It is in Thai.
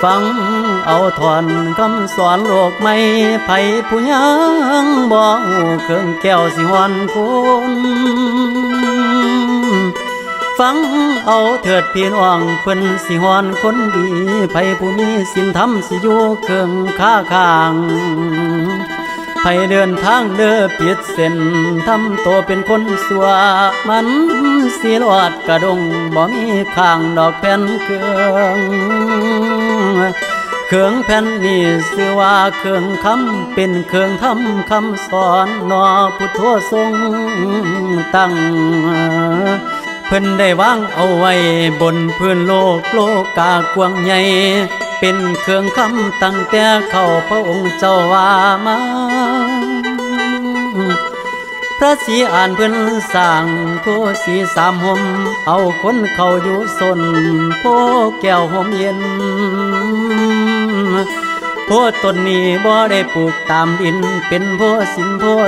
ฟังเอาถอนคำสอนโลกไม่ไผผู้ยังบ่ฮู้เครื่องแก้วสิหวนคุณฟังเอาเถิดพี่น้องเพิ่นสิหวนคนดีไผผู้มีศีลธรรมสิอยู่เครื่องค้าข้างไผเดินทางเด้อผิดเส้นทำตัวเป็นคนสัวมันสิรอดกระดงบ่มีข้างดอกแผ่นเครื่องแผ่นนี้ชื่อว่าเครื่องคำเป็นเครื่องทำคำสอนนอพุทโธทรงตั้งเพิ่นได้วางเอาไว้บนพื้นโลกโลกากว้างใหญ่เป็นเครื่องคำตั้งแต่เข้าพระองค์เจ้าว่ามาพระศรีอ่านเพิ่นสร้างโพสีสามห่มเอาคนเข้าอยู่สนโพแก้วห่มเย็นโพต้นนี้บ่ได้ปลูกตามดินเป็นโพสินโพ